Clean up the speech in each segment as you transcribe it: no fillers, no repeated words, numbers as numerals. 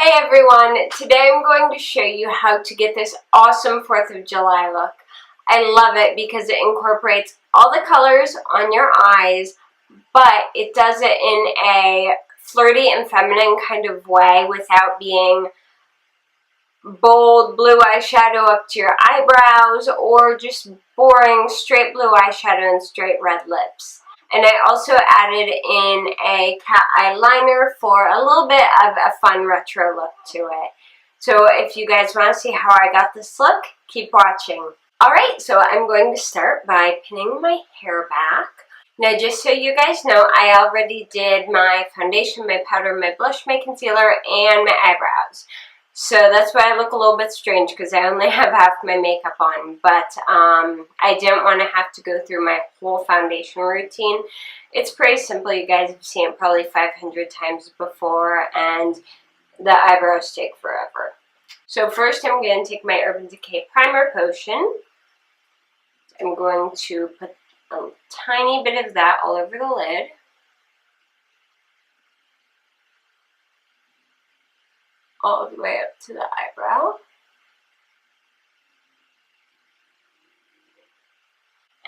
Hey everyone, today I'm going to show you how to get this awesome 4th of July look. I love it because it incorporates all the colors on your eyes, but it does it in a flirty and feminine kind of way without being bold blue eyeshadow up to your eyebrows or just boring straight blue eyeshadow and straight red lips. And I also added in a cat eyeliner for a little bit of a fun retro look to it. So if you guys want to see how I got this look, keep watching. Alright, so I'm going to start by pinning my hair back. Now just so you guys know, I already did my foundation, my powder, my blush, my concealer, and my eyebrows. So that's why I look a little bit strange because I only have half my makeup on, but I didn't want to have to go through my whole foundation routine. It's pretty simple. You guys have seen it probably 500 times before, and the eyebrows take forever. So first I'm going to take my Urban Decay Primer Potion. I'm going to put a tiny bit of that all over the lid. All the way up to the eyebrow.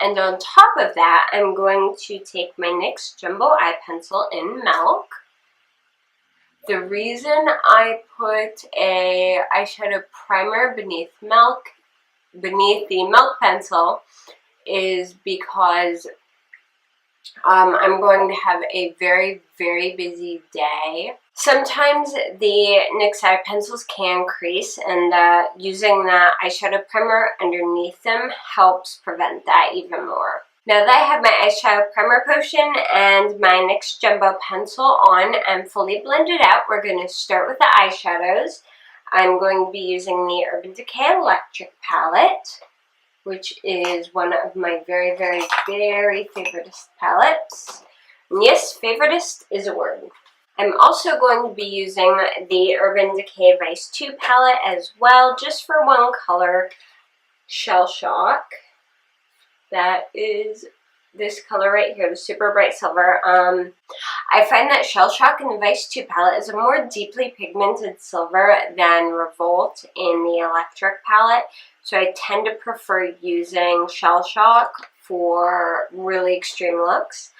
And on top of that, I'm going to take my NYX Jumbo Eye Pencil in Milk. The reason I put a eyeshadow primer beneath the Milk pencil is because I'm going to have a very, very busy day. Sometimes the NYX eye pencils can crease, and using the eyeshadow primer underneath them helps prevent that even more. Now that I have my eyeshadow primer potion and my NYX Jumbo pencil on and fully blended out, we're going to start with the eyeshadows. I'm going to be using the Urban Decay Electric palette, which is one of my very, very, very favoritist palettes. And yes, favoritist is a word. I'm also going to be using the Urban Decay Vice 2 palette as well, just for one color, Shell Shock. That is this color right here, the Super Bright Silver. I find that Shell Shock in the Vice 2 palette is a more deeply pigmented silver than Revolt in the Electric palette, so I tend to prefer using Shell Shock for really extreme looks.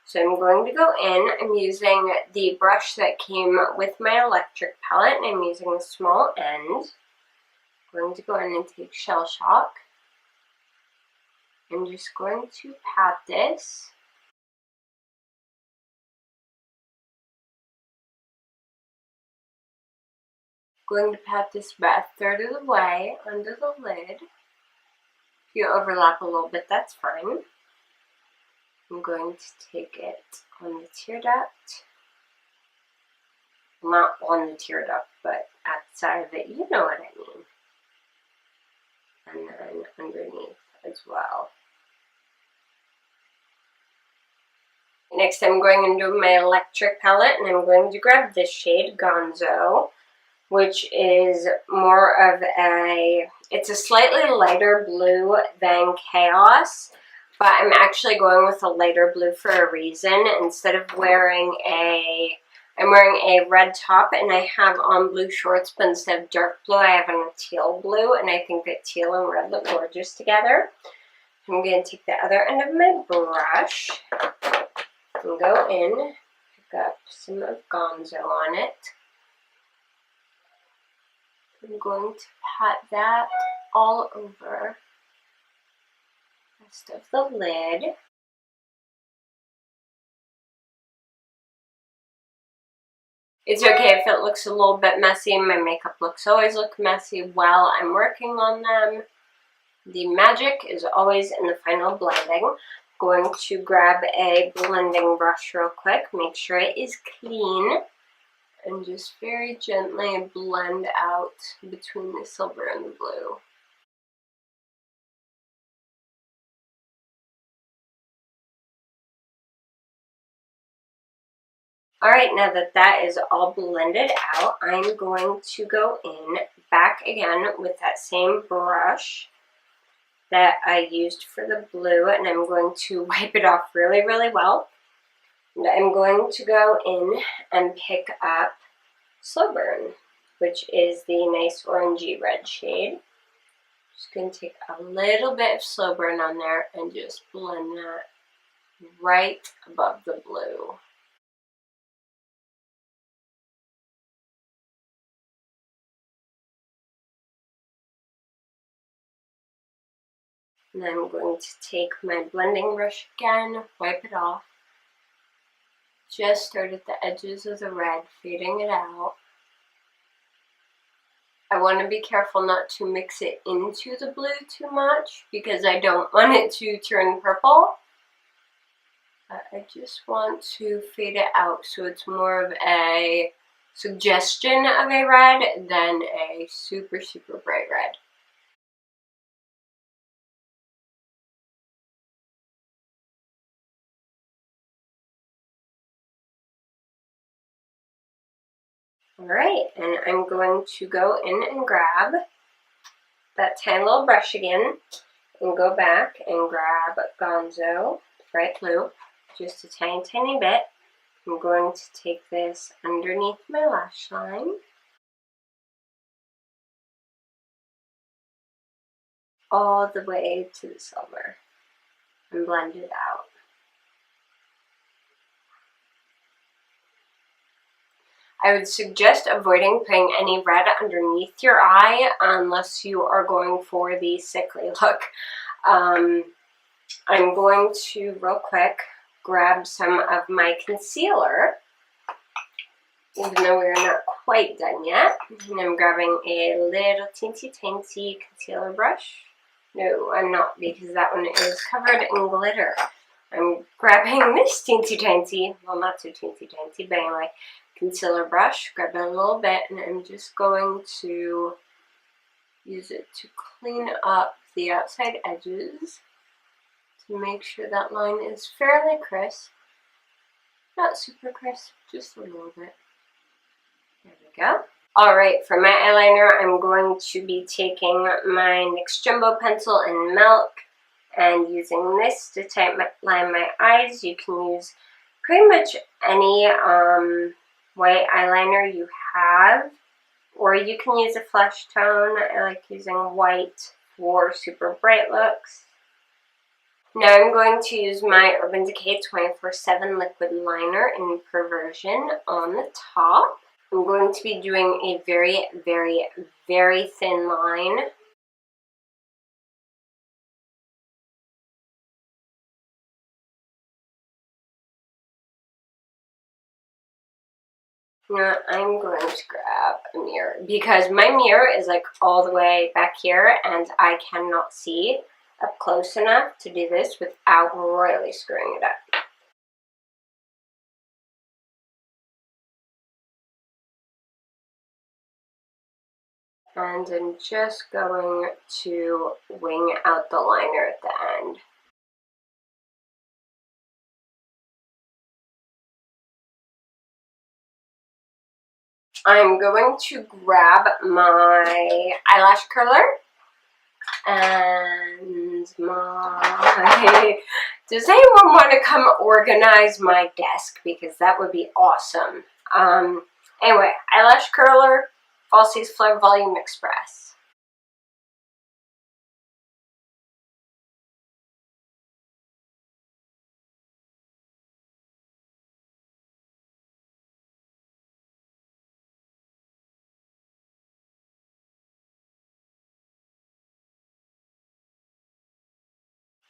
So I'm going to go in, I'm using the brush that came with my Electric palette, and I'm using the small end. I'm going to go in and take Shell Shock. I'm just going to pat this. Going to pat this about a third of the way under the lid. If you overlap a little bit, that's fine. I'm going to take it on the tear duct. Not on the tear duct, but outside of it, you know what I mean. And then underneath as well. Next I'm going into my Electric palette, and I'm going to grab this shade, Gonzo, which is more of it's a slightly lighter blue than Chaos, but I'm actually going with a lighter blue for a reason. Instead of I'm wearing a red top, and I have on blue shorts, but instead of dark blue, I have on a teal blue, and I think that teal and red look gorgeous together. I'm going to take the other end of my brush and go in, pick up some of Gonzo on it. I'm going to pat that all over the rest of the lid. It's okay if it looks a little bit messy. My makeup looks always look messy while I'm working on them. The magic is always in the final blending. Going to grab a blending brush real quick, make sure it is clean, and just very gently blend out between the silver and the blue. Alright, now that that is all blended out, I'm going to go in back again with that same brush that I used for the blue, and I'm going to wipe it off really, really well. And I'm going to go in and pick up Slow Burn. which is the nice orangey red shade. Just going to take a little bit of slow burn on there and just blend that right above the blue. And then I'm going to take my blending brush again, wipe it off. Just start at the edges of the red, fading it out. I want to be careful not to mix it into the blue too much because I don't want it to turn purple. I just want to fade it out so it's more of a suggestion of a red than a super, super bright red. Alright, and I'm going to go in and grab that tiny little brush again and go back and grab Gonzo Bright Blue, just a tiny, tiny bit. I'm going to take this underneath my lash line, all the way to the silver, and blend it out. I would suggest avoiding putting any red underneath your eye unless you are going for the sickly look. I'm going to, real quick, grab some of my concealer, even though we're not quite done yet. And I'm grabbing a little teensy tiny concealer brush. No, I'm not, because that one is covered in glitter. I'm grabbing this teensy tiny, well, not so teensy tiny, but anyway, concealer brush, grab it a little bit, and I'm just going to use it to clean up the outside edges to make sure that line is fairly crisp. Not super crisp, just a little bit. There we go. Alright, for my eyeliner, I'm going to be taking my NYX Jumbo Pencil in Milk and using this to line my eyes. You can use pretty much any white eyeliner you have, or you can use a flesh tone. I like using white for super bright looks. Now I'm going to use my Urban Decay 24/7 liquid liner in Perversion on the top. I'm going to be doing a very, very, very thin line. Now I'm going to grab a mirror because my mirror is like all the way back here and I cannot see up close enough to do this without royally screwing it up. And I'm just going to wing out the liner at the end. I'm going to grab my eyelash curler and my... Does anyone want to come organize my desk? Because that would be awesome. Anyway, eyelash curler, Falsies Flare Volume Express.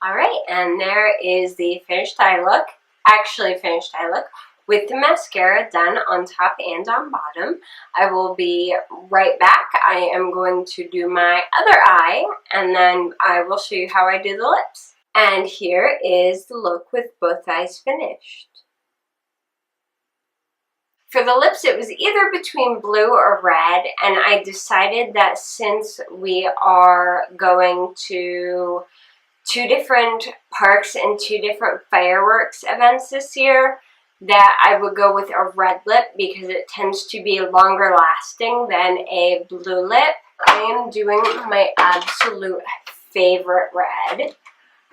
Alright, and there is the finished eye look, actually finished eye look, with the mascara done on top and on bottom. I will be right back. I am going to do my other eye, and then I will show you how I do the lips. And here is the look with both eyes finished. For the lips, it was either between blue or red, and I decided that since we are going to 2 different parks and 2 different fireworks events this year, that I would go with a red lip because it tends to be longer lasting than a blue lip. I am doing my absolute favorite red.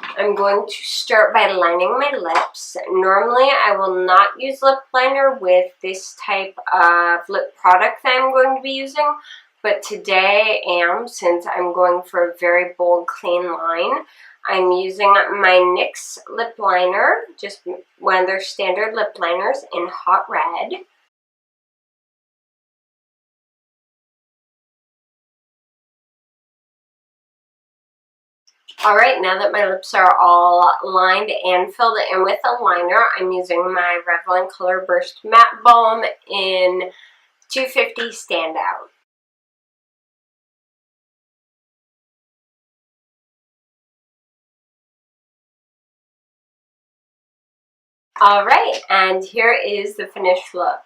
I'm going to start by lining my lips. Normally, I will not use lip liner with this type of lip product that I'm going to be using, but today I am, since I'm going for a very bold, clean line. I'm using my NYX lip liner, just one of their standard lip liners in Hot Red. Alright, now that my lips are all lined and filled in with a liner, I'm using my Revlon Color Burst Matte Balm in 250 Standout. Alright, and here is the finished look.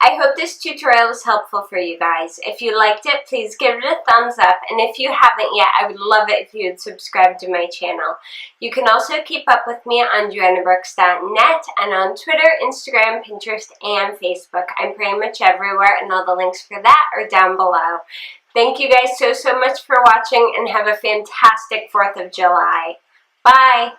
I hope this tutorial was helpful for you guys. If you liked it, please give it a thumbs up, and if you haven't yet, I would love it if you would subscribe to my channel. You can also keep up with me on JoannaBrooks.net and on Twitter, Instagram, Pinterest, and Facebook. I'm pretty much everywhere, and all the links for that are down below. Thank you guys so much for watching, and have a fantastic 4th of July. Bye!